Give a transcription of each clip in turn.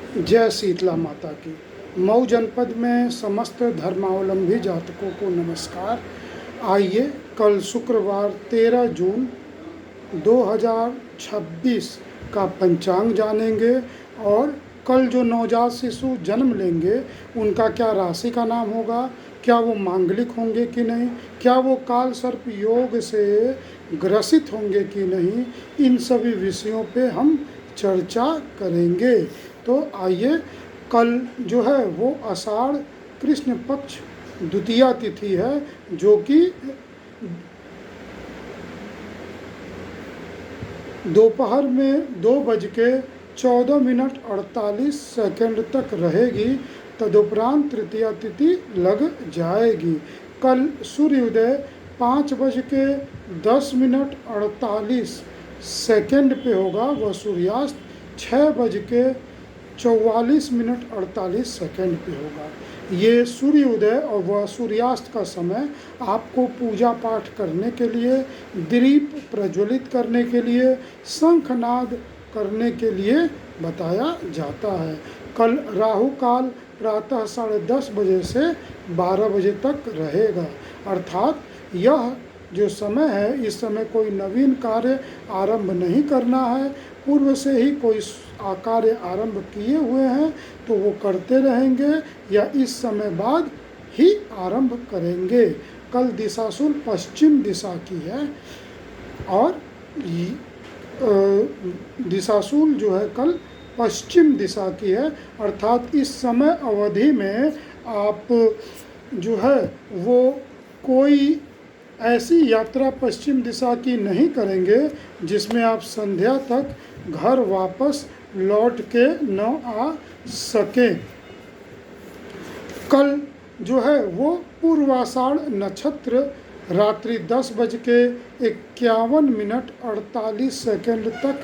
जय शीतला माता की। मऊ जनपद में समस्त धर्मावलंबी जातकों को नमस्कार। आइए कल शुक्रवार 13 जून 2026 का पंचांग जानेंगे और कल जो नवजात शिशु जन्म लेंगे उनका क्या राशि का नाम होगा, क्या वो मांगलिक होंगे कि नहीं, क्या वो काल सर्प योग से ग्रसित होंगे कि नहीं, इन सभी विषयों पे हम चर्चा करेंगे। तो आइए, कल जो है वो आषाढ़ कृष्ण पक्ष द्वितीया तिथि है, जो कि दोपहर में 2:14:48 तक रहेगी। तदुपरांत तृतीया तिथि लग जाएगी। कल सूर्योदय 5:10:48 पे होगा। वह सूर्यास्त 6:44:48 पे होगा। ये सूर्योदय और वह सूर्यास्त का समय आपको पूजा पाठ करने के लिए, दीप प्रज्वलित करने के लिए, शंखनाद करने के लिए बताया जाता है। कल राहु काल प्रातः 10:30 बजे से 12 बजे तक रहेगा। अर्थात यह जो समय है, इस समय कोई नवीन कार्य आरंभ नहीं करना है। पूर्व से ही कोई कार्य आरंभ किए हुए हैं तो वो करते रहेंगे या इस समय बाद ही आरंभ करेंगे। कल दिशाशूल पश्चिम दिशा की है और दिशाशूल जो है कल पश्चिम दिशा की है। अर्थात इस समय अवधि में आप जो है वो कोई ऐसी यात्रा पश्चिम दिशा की नहीं करेंगे जिसमें आप संध्या तक घर वापस लौट के न आ सकें। कल जो है वो पूर्वाषाढ़ नक्षत्र रात्रि 10:51:48 तक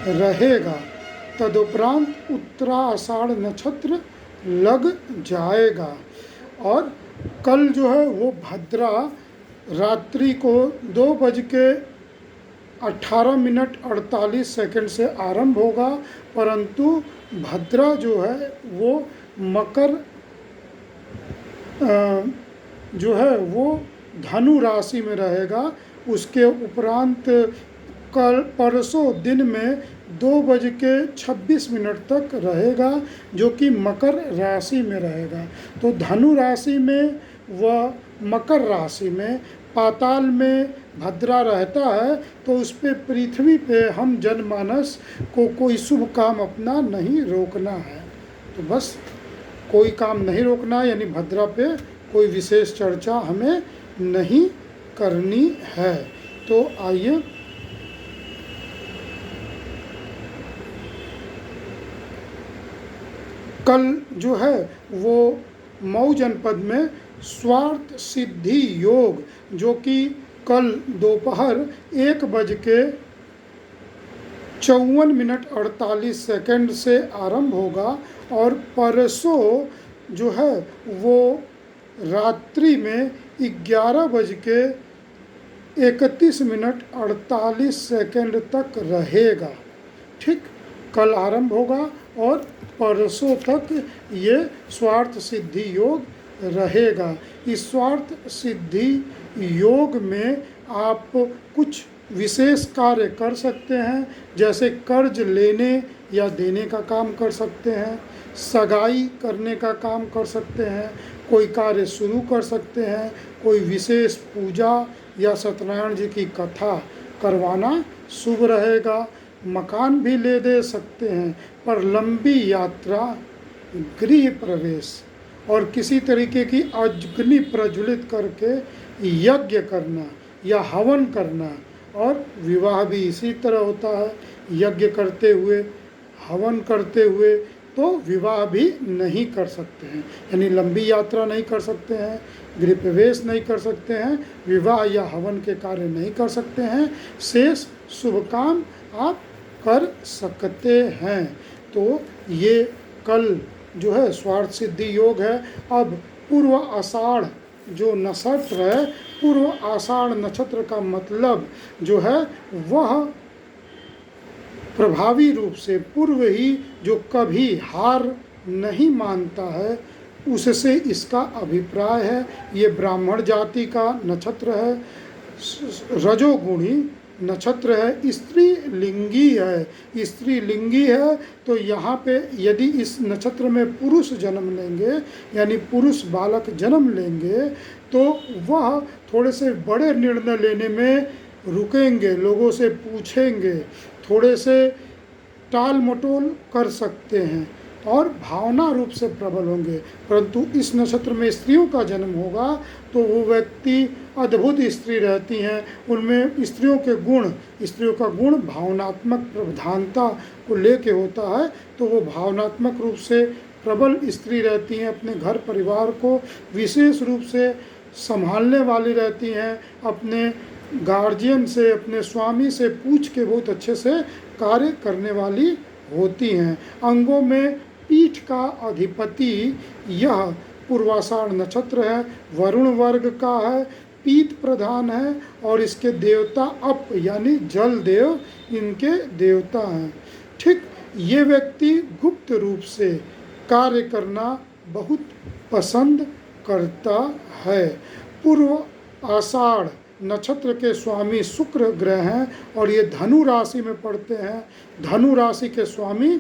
रहेगा। तदुपरांत उत्तराषाढ़ नक्षत्र लग जाएगा। और कल जो है वो भद्रा रात्रि को 2:18:48 से आरंभ होगा, परंतु भद्रा जो है वो मकर जो है वो धनु राशि में रहेगा। उसके उपरांत कल परसों दिन में 2:26 तक रहेगा, जो कि मकर राशि में रहेगा। तो धनु राशि में व मकर राशि में पाताल में भद्रा रहता है, तो उस पे पृथ्वी पे हम जनमानस को कोई शुभ काम अपना नहीं रोकना है। तो बस कोई काम नहीं रोकना, यानी भद्रा पे कोई विशेष चर्चा हमें नहीं करनी है। तो आइए कल जो है वो मऊ जनपद में स्वार्थ सिद्धि योग, जो कि कल दोपहर 1:54:48 से आरंभ होगा और परसों जो है वो रात्रि में 11:31:48 तक रहेगा। ठीक, कल आरंभ होगा और परसों तक ये स्वार्थ सिद्धि योग रहेगा। इस स्वार्थ सिद्धि योग में आप कुछ विशेष कार्य कर सकते हैं, जैसे कर्ज लेने या देने का काम कर सकते हैं, सगाई करने का काम कर सकते हैं, कोई कार्य शुरू कर सकते हैं, कोई विशेष पूजा या सत्यनारायण जी की कथा करवाना शुभ रहेगा। मकान भी ले दे सकते हैं, पर लंबी यात्रा, गृह प्रवेश और किसी तरीके की अग्नि प्रज्वलित करके यज्ञ करना या हवन करना, और विवाह भी इसी तरह होता है, यज्ञ करते हुए, हवन करते हुए, तो विवाह भी नहीं कर सकते हैं। यानी लंबी यात्रा नहीं कर सकते हैं, गृह प्रवेश नहीं कर सकते हैं, विवाह या हवन के कार्य नहीं कर सकते हैं, शेष शुभ काम आप कर सकते हैं। तो ये कल जो है स्वार्थ सिद्धि योग है। अब पूर्व आषाढ़ जो नक्षत्र है, पूर्व आषाढ़ नक्षत्र का मतलब जो है वह प्रभावी रूप से पूर्व ही जो कभी हार नहीं मानता है, उससे इसका अभिप्राय है। ये ब्राह्मण जाति का नक्षत्र है, रजोगुणी नक्षत्र है, स्त्रीलिंगी है। स्त्रीलिंगी है तो यहाँ पे यदि इस नक्षत्र में पुरुष जन्म लेंगे, यानी पुरुष बालक जन्म लेंगे, तो वह थोड़े से बड़े निर्णय लेने में रुकेंगे, लोगों से पूछेंगे, थोड़े से टाल मटोल कर सकते हैं और भावना रूप से प्रबल होंगे। परंतु इस नक्षत्र में स्त्रियों का जन्म होगा तो वो व्यक्ति अद्भुत स्त्री रहती हैं, उनमें स्त्रियों का गुण भावनात्मक प्रधानता को लेके होता है, तो वो भावनात्मक रूप से प्रबल स्त्री रहती हैं, अपने घर परिवार को विशेष रूप से संभालने वाली रहती हैं, अपने गार्जियन से, अपने स्वामी से पूछ के बहुत अच्छे से कार्य करने वाली होती हैं। अंगों में पीठ का अधिपति यह पूर्वाषाढ़ नक्षत्र है, वरुण वर्ग का है, पीत प्रधान है और इसके देवता अप यानी जल देव इनके देवता हैं। ठीक, ये व्यक्ति गुप्त रूप से कार्य करना बहुत पसंद करता है। पूर्व आषाढ़ नक्षत्र के स्वामी शुक्र ग्रह हैं और ये धनु राशि में पड़ते हैं। धनु राशि के स्वामी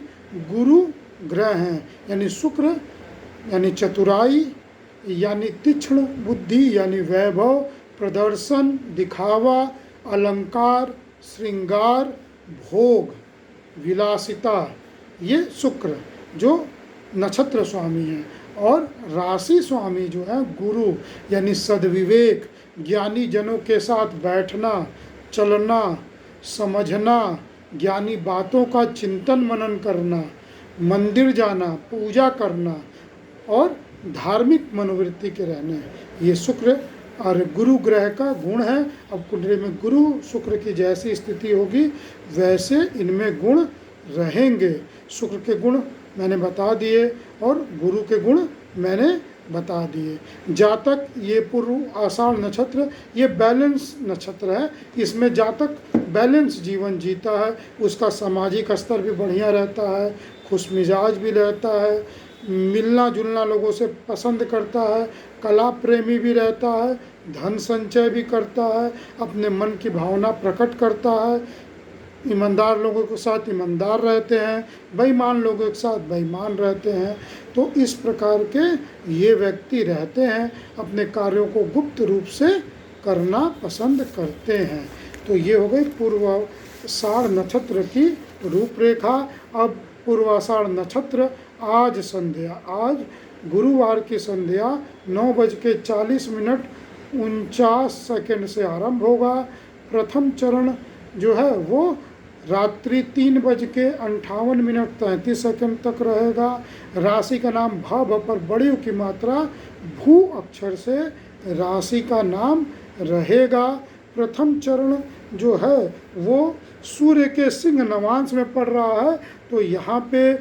गुरु ग्रह हैं, यानी शुक्र यानी चतुराई, यानी तीक्ष्ण बुद्धि, यानी वैभव, प्रदर्शन, दिखावा, अलंकार, श्रृंगार, भोग, विलासिता, ये शुक्र जो नक्षत्र स्वामी हैं। और राशि स्वामी जो है गुरु, यानी सद्विवेक, ज्ञानी जनों के साथ बैठना, चलना, समझना, ज्ञानी बातों का चिंतन मनन करना, मंदिर जाना, पूजा करना और धार्मिक मनोवृत्ति के रहने, ये शुक्र और गुरु ग्रह का गुण है। अब कुंडली में गुरु शुक्र की जैसी स्थिति होगी वैसे इनमें गुण रहेंगे। शुक्र के गुण मैंने बता दिए और गुरु के गुण मैंने बता दिए। जातक, ये पूर्व आषाढ़ नक्षत्र ये बैलेंस नक्षत्र है, इसमें जातक बैलेंस जीवन जीता है, उसका सामाजिक स्तर भी बढ़िया रहता है, खुश मिजाज भी रहता है, मिलना जुलना लोगों से पसंद करता है, कला प्रेमी भी रहता है, धन संचय भी करता है, अपने मन की भावना प्रकट करता है, ईमानदार लोगों के साथ ईमानदार रहते हैं, बेईमान लोगों के साथ बेईमान रहते हैं। तो इस प्रकार के ये व्यक्ति रहते हैं, अपने कार्यों को गुप्त रूप से करना पसंद करते हैं। तो ये हो गई पूर्वाषाढ़ नक्षत्र की रूपरेखा। अब पूर्वाषाढ़ नक्षत्र आज संध्या, आज गुरुवार की संध्या 9:40 से आरंभ होगा। प्रथम चरण जो है वो रात्रि 3:58 तक रहेगा। राशि का नाम भ पर बड़ी की मात्रा भू अक्षर से राशि का नाम रहेगा। प्रथम चरण जो है वो सूर्य के सिंह नवांश में पड़ रहा है, तो यहाँ पे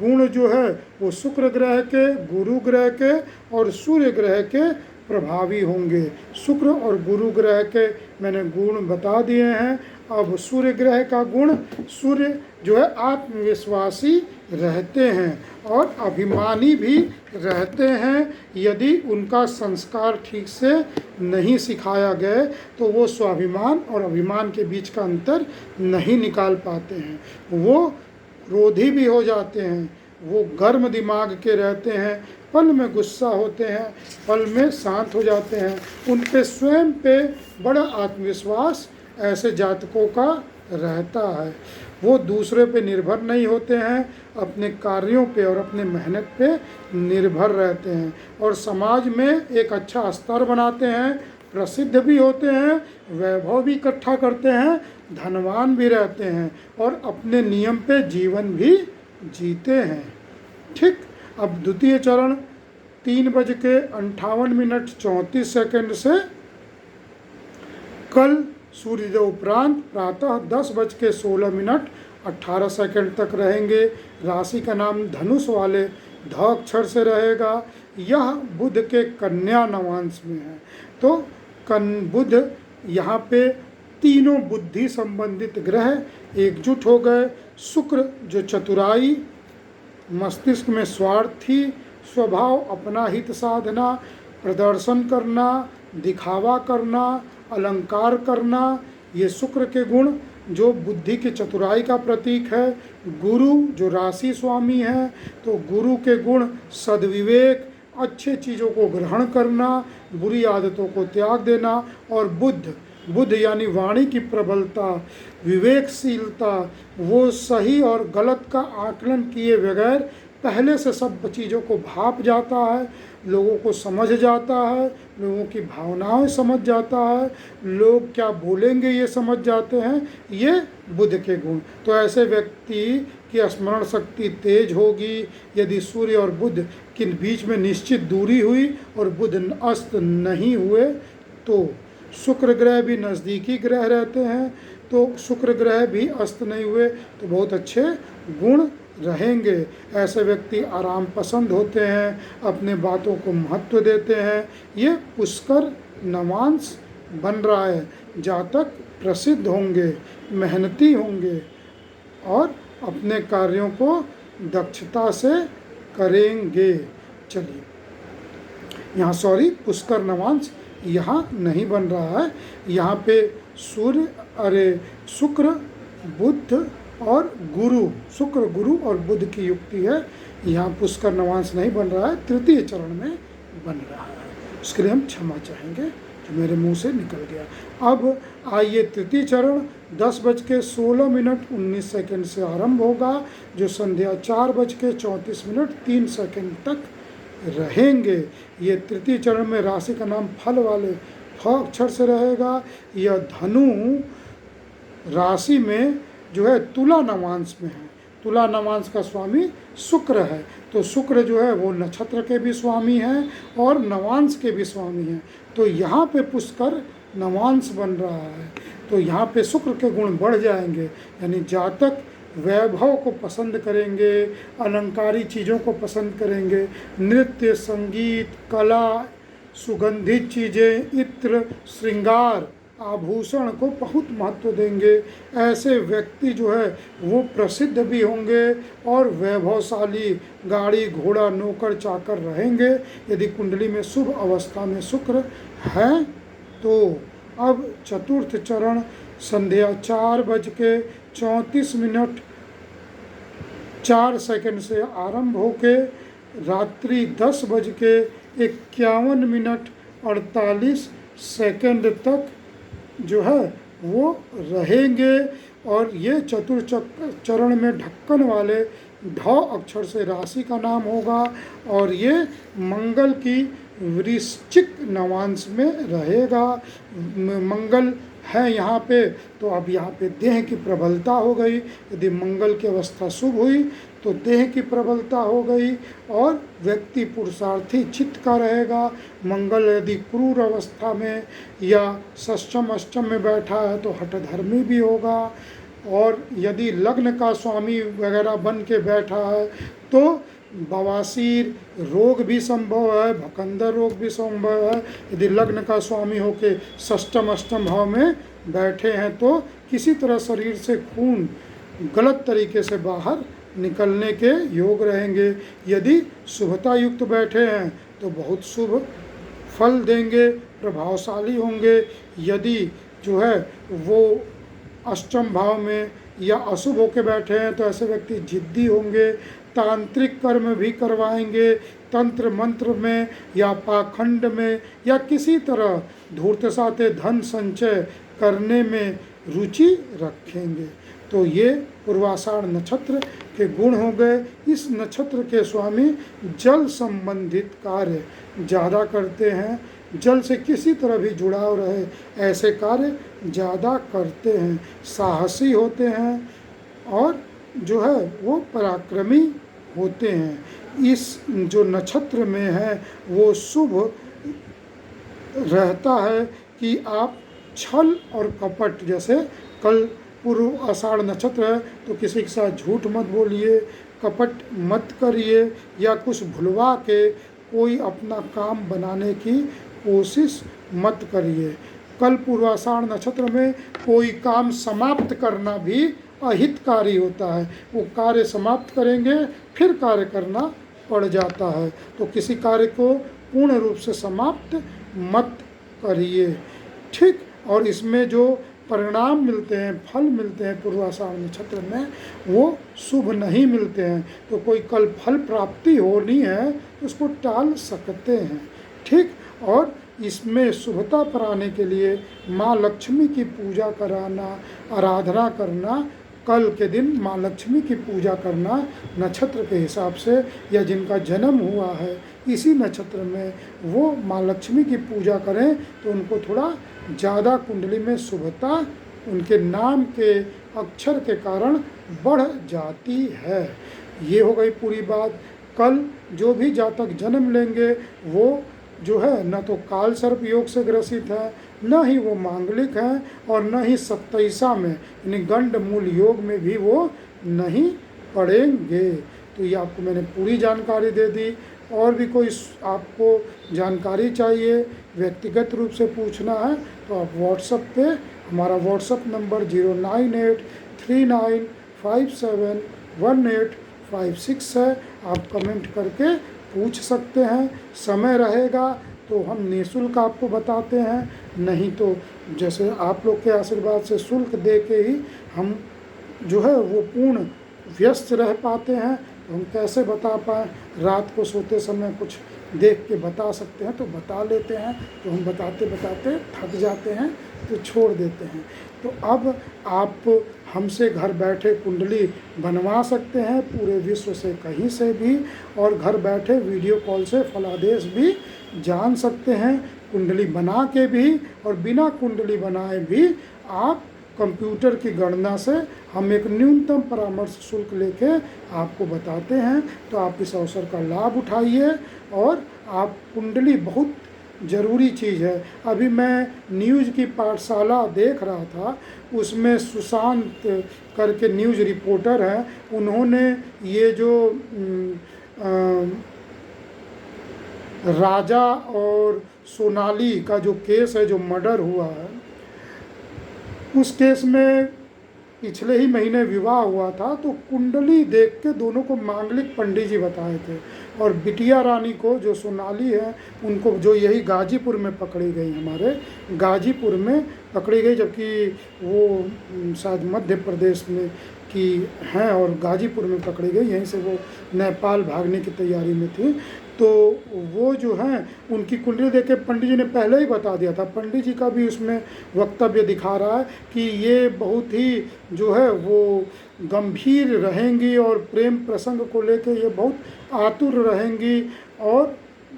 गुण जो है वो शुक्र ग्रह के, गुरु ग्रह के और सूर्य ग्रह के प्रभावी होंगे। शुक्र और गुरु ग्रह के मैंने गुण बता दिए हैं। अब सूर्य ग्रह का गुण, सूर्य जो है आत्मविश्वासी रहते हैं और अभिमानी भी रहते हैं। यदि उनका संस्कार ठीक से नहीं सिखाया गया तो वो स्वाभिमान और अभिमान के बीच का अंतर नहीं निकाल पाते हैं, वो क्रोधी भी हो जाते हैं, वो गर्म दिमाग के रहते हैं, पल में गुस्सा होते हैं, पल में शांत हो जाते हैं। उन पे स्वयं पे बड़ा आत्मविश्वास ऐसे जातकों का रहता है। वो दूसरे पे निर्भर नहीं होते हैं, अपने कार्यों पे और अपने मेहनत पे निर्भर रहते हैं और समाज में एक अच्छा स्तर बनाते हैं, प्रसिद्ध भी होते हैं, वैभव भी इकट्ठा करते हैं, धनवान भी रहते हैं और अपने नियम पे जीवन भी जीते हैं। ठीक, अब द्वितीय चरण 3:58 से कल सूर्योदय उपरांत प्रातः 10:16 तक रहेंगे। राशि का नाम धनुष वाले ध अक्षर से रहेगा। यह बुध के कन्या नवांश में है, तो बुध यहाँ पे तीनों बुद्धि संबंधित ग्रह एकजुट हो गए, शुक्र जो चतुराई, मस्तिष्क में स्वार्थी स्वभाव, अपना हित साधना, प्रदर्शन करना, दिखावा करना, अलंकार करना, ये शुक्र के गुण जो बुद्धि की चतुराई का प्रतीक है। गुरु जो राशि स्वामी है, तो गुरु के गुण सद्विवेक, अच्छे चीज़ों को ग्रहण करना, बुरी आदतों को त्याग देना, और बुद्ध यानी वाणी की प्रबलता, विवेकशीलता, वो सही और गलत का आकलन किए बगैर पहले से सब चीज़ों को भाप जाता है, लोगों को समझ जाता है, लोगों की भावनाएं समझ जाता है, लोग क्या बोलेंगे ये समझ जाते हैं, ये बुध के गुण। तो ऐसे व्यक्ति की स्मरण शक्ति तेज होगी। यदि सूर्य और बुध के बीच में निश्चित दूरी हुई और बुध अस्त नहीं हुए, तो शुक्र ग्रह भी नज़दीकी ग्रह रहते हैं, तो शुक्र ग्रह भी अस्त नहीं हुए तो बहुत अच्छे गुण रहेंगे। ऐसे व्यक्ति आराम पसंद होते हैं, अपने बातों को महत्व देते हैं। ये पुष्कर नवांश बन रहा है, जातक प्रसिद्ध होंगे, मेहनती होंगे और अपने कार्यों को दक्षता से करेंगे। चलिए, यहाँ पुष्कर नवांश यहाँ नहीं बन रहा है, यहाँ पे शुक्र, बुध और गुरु, शुक्र गुरु और बुध की युक्ति है। यहाँ पुष्कर नवांश नहीं बन रहा है, तृतीय चरण में बन रहा है। उसके लिए हम क्षमा चाहेंगे जो मेरे मुंह से निकल गया। अब आइए, तृतीय चरण 10:16 से आरंभ होगा, जो संध्या 4:34 तक रहेंगे। ये तृतीय चरण में राशि का नाम फल वाले फ अक्षर से रहेगा। यह धनु राशि में जो है तुला नवांश में है। तुला नवांश का स्वामी शुक्र है, तो शुक्र जो है वो नक्षत्र के भी स्वामी हैं और नवांश के भी स्वामी हैं। तो यहाँ पे पुष्कर नवांश बन रहा है, तो यहाँ पे शुक्र के गुण बढ़ जाएंगे, यानी जातक वैभव को पसंद करेंगे, अलंकारी चीज़ों को पसंद करेंगे, नृत्य, संगीत, कला, सुगंधित चीज़ें, इत्र, श्रृंगार, आभूषण को बहुत महत्व देंगे। ऐसे व्यक्ति जो है वो प्रसिद्ध भी होंगे और वैभवशाली, गाड़ी घोड़ा नौकर चाकर रहेंगे, यदि कुंडली में शुभ अवस्था में शुक्र है तो। अब चतुर्थ चरण संध्या 4:34 से आरंभ होके रात्रि 10:51 तक जो है वो रहेंगे। और ये चतुर्थ चरण में ढक्कन वाले ढ अक्षर से राशि का नाम होगा, और ये मंगल की वृश्चिक नवांश में रहेगा। मंगल है यहाँ पे, तो अब यहाँ पे देह की प्रबलता हो गई। यदि मंगल की अवस्था शुभ हुई तो देह की प्रबलता हो गई और व्यक्ति पुरुषार्थी चित्त का रहेगा। मंगल यदि क्रूर अवस्था में या षष्टम अष्टम में बैठा है तो हठधर्मी भी होगा, और यदि लग्न का स्वामी वगैरह बन के बैठा है तो बवासीर रोग भी संभव है, भकंदर रोग भी संभव है। यदि लग्न का स्वामी होके षष्टम अष्टम भाव में बैठे हैं तो किसी तरह शरीर से खून गलत तरीके से बाहर निकलने के योग रहेंगे। यदि शुभता युक्त बैठे हैं तो बहुत शुभ फल देंगे, प्रभावशाली होंगे। यदि जो है वो अष्टम भाव में या अशुभ होकर बैठे हैं तो ऐसे व्यक्ति जिद्दी होंगे, तांत्रिक कर्म भी करवाएंगे, तंत्र मंत्र में या पाखंड में या किसी तरह धूर्त साथे धन संचय करने में रुचि रखेंगे। तो ये पूर्वाषाढ़ नक्षत्र के गुण हो गए। इस नक्षत्र के स्वामी जल संबंधित कार्य ज़्यादा करते हैं, जल से किसी तरह भी जुड़ाव रहे ऐसे कार्य ज़्यादा करते हैं, साहसी होते हैं और जो है वो पराक्रमी होते हैं। इस जो नक्षत्र में है वो शुभ रहता है कि आप छल और कपट, जैसे कल पूर्व आषाढ़ नक्षत्र है तो किसी के साथ झूठ मत बोलिए, कपट मत करिए या कुछ भुलवा के कोई अपना काम बनाने की कोशिश मत करिए। कल पूर्वाषाढ़ नक्षत्र में कोई काम समाप्त करना भी अहितकारी होता है। वो कार्य समाप्त करेंगे फिर कार्य करना पड़ जाता है। तो किसी कार्य को पूर्ण रूप से समाप्त मत करिए, ठीक। और इसमें जो परिणाम मिलते हैं, फल मिलते हैं पूर्वाषाढ़ नक्षत्र में, वो शुभ नहीं मिलते हैं। तो कोई कल फल प्राप्ति होनी है तो उसको टाल सकते हैं, ठीक। और इसमें शुभता पर आने के लिए माँ लक्ष्मी की पूजा कराना, आराधना करना, कल के दिन माँ लक्ष्मी की पूजा करना नक्षत्र के हिसाब से, या जिनका जन्म हुआ है इसी नक्षत्र में वो माँ लक्ष्मी की पूजा करें तो उनको थोड़ा ज़्यादा कुंडली में शुभता उनके नाम के अक्षर के कारण बढ़ जाती है। ये हो गई पूरी बात। कल जो भी जातक जन्म लेंगे वो जो है न तो काल सर्प योग से ग्रसित है, न ही वो मांगलिक हैं, और न ही सप्तैसा में यानी गंड मूल योग में भी वो नहीं पड़ेंगे। तो ये आपको मैंने पूरी जानकारी दे दी। और भी कोई आपको जानकारी चाहिए, व्यक्तिगत रूप से पूछना है तो आप व्हाट्सएप पे, हमारा व्हाट्सएप नंबर 09839571856 है, आप कमेंट करके पूछ सकते हैं। समय रहेगा तो हम निःशुल्क आपको बताते हैं, नहीं तो जैसे आप लोग के आशीर्वाद से शुल्क दे के ही हम जो है वो पूर्ण व्यस्त रह पाते हैं। तो हम कैसे बता पाएँ, रात को सोते समय कुछ देख के बता सकते हैं तो बता लेते हैं, तो हम बताते बताते थक जाते हैं तो छोड़ देते हैं। तो अब आप हमसे घर बैठे कुंडली बनवा सकते हैं पूरे विश्व से कहीं से भी, और घर बैठे वीडियो कॉल से फलादेश भी जान सकते हैं, कुंडली बना के भी और बिना कुंडली बनाए भी। आप कंप्यूटर की गणना से हम एक न्यूनतम परामर्श शुल्क लेके आपको बताते हैं। तो आप इस अवसर का लाभ उठाइए। और आप कुंडली बहुत ज़रूरी चीज़ है। अभी मैं न्यूज़ की पाठशाला देख रहा था, उसमें सुशांत करके न्यूज़ रिपोर्टर हैं, उन्होंने ये जो राजा और सोनाली का जो केस है, जो मर्डर हुआ है, उस केस में पिछले ही महीने विवाह हुआ था। तो कुंडली देख के दोनों को मांगलिक पंडित जी बताए थे, और बिटिया रानी को जो सोनाली है उनको जो यही गाजीपुर में पकड़ी गई, हमारे गाजीपुर में पकड़ी गई, जबकि वो शायद मध्य प्रदेश में की हैं और गाजीपुर में पकड़ी गई। यहीं से वो नेपाल भागने की तैयारी में थी। तो वो जो हैं उनकी कुंडली देख के पंडित जी ने पहले ही बता दिया था। पंडित जी का भी उसमें वक्तव्य दिखा रहा है कि ये बहुत ही जो है वो गंभीर रहेंगी और प्रेम प्रसंग को लेके ये बहुत आतुर रहेंगी, और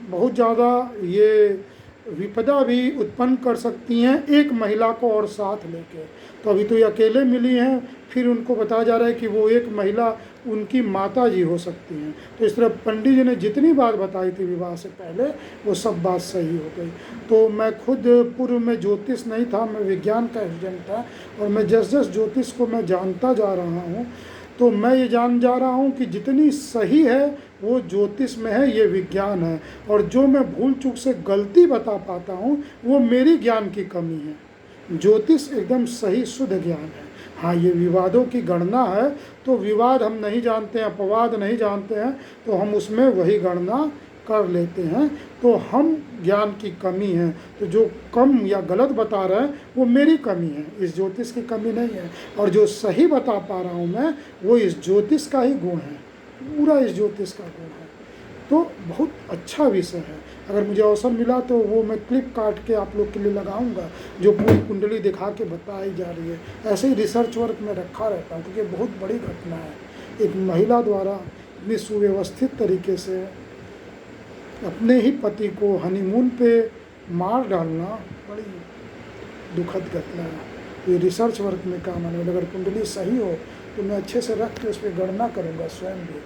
बहुत ज़्यादा ये विपदा भी उत्पन्न कर सकती हैं एक महिला को और साथ लेके। तो अभी तो ये अकेले मिली हैं, फिर उनको बताया जा रहा है कि वो एक महिला उनकी माता जी हो सकती हैं। तो इस तरह पंडित जी ने जितनी बात बताई थी विवाह से पहले वो सब बात सही हो गई। तो मैं खुद पूर्व में ज्योतिष नहीं था, मैं विज्ञान का स्टूडेंट था, और मैं जस जस ज्योतिष को मैं जानता जा रहा हूँ तो मैं ये जान जा रहा हूँ कि जितनी सही है वो ज्योतिष में है, ये विज्ञान है। और जो मैं भूल चूक से गलती बता पाता हूँ वो मेरी ज्ञान की कमी है। ज्योतिष एकदम सही शुद्ध ज्ञान है। हाँ, ये विवादों की गणना है तो विवाद हम नहीं जानते हैं, अपवाद नहीं जानते हैं, तो हम उसमें वही गणना कर लेते हैं। तो हम ज्ञान की कमी है, तो जो कम या गलत बता रहे हैं वो मेरी कमी है, इस ज्योतिष की कमी नहीं है। और जो सही बता पा रहा हूँ मैं वो इस ज्योतिष का ही गुण है, पूरा इस ज्योतिष का गुण है। तो बहुत अच्छा विषय है। अगर मुझे अवसर मिला तो वो मैं क्लिप काट के आप लोग के लिए लगाऊंगा, जो पूरी कुंडली दिखा के बताई जा रही है। ऐसे ही रिसर्च वर्क में रखा रहता हूँ, क्योंकि बहुत बड़ी घटना है। एक महिला द्वारा इतनी सुव्यवस्थित तरीके से अपने ही पति को हनीमून पे मार डालना बड़ी दुखद घटना है। ये रिसर्च वर्क में काम आने वाला। अगर कुंडली सही हो तो मैं अच्छे से रख के उस पर गणना करूँगा स्वयं भी।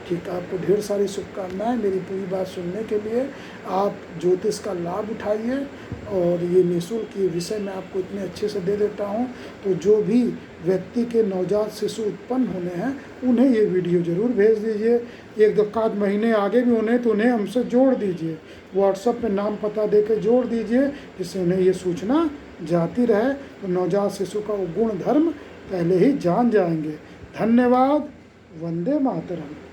ठीक, आपको ढेर सारी शुभकामनाएं मेरी पूरी बात सुनने के लिए। आप ज्योतिष का लाभ उठाइए, और ये निःशुल्क ये विषय मैं आपको इतने अच्छे से दे देता हूँ। तो जो भी व्यक्ति के नवजात शिशु उत्पन्न होने हैं उन्हें ये वीडियो ज़रूर भेज दीजिए। एक दो आध महीने आगे भी उन्हें तो उन्हें हमसे जोड़ दीजिए, व्हाट्सएप पे नाम पता दे के जोड़ दीजिए, जिससे उन्हें ये सूचना जाती रहे। तो नवजात शिशु का वो गुण धर्म पहले ही जान जाएंगे। धन्यवाद। वंदे मातरम।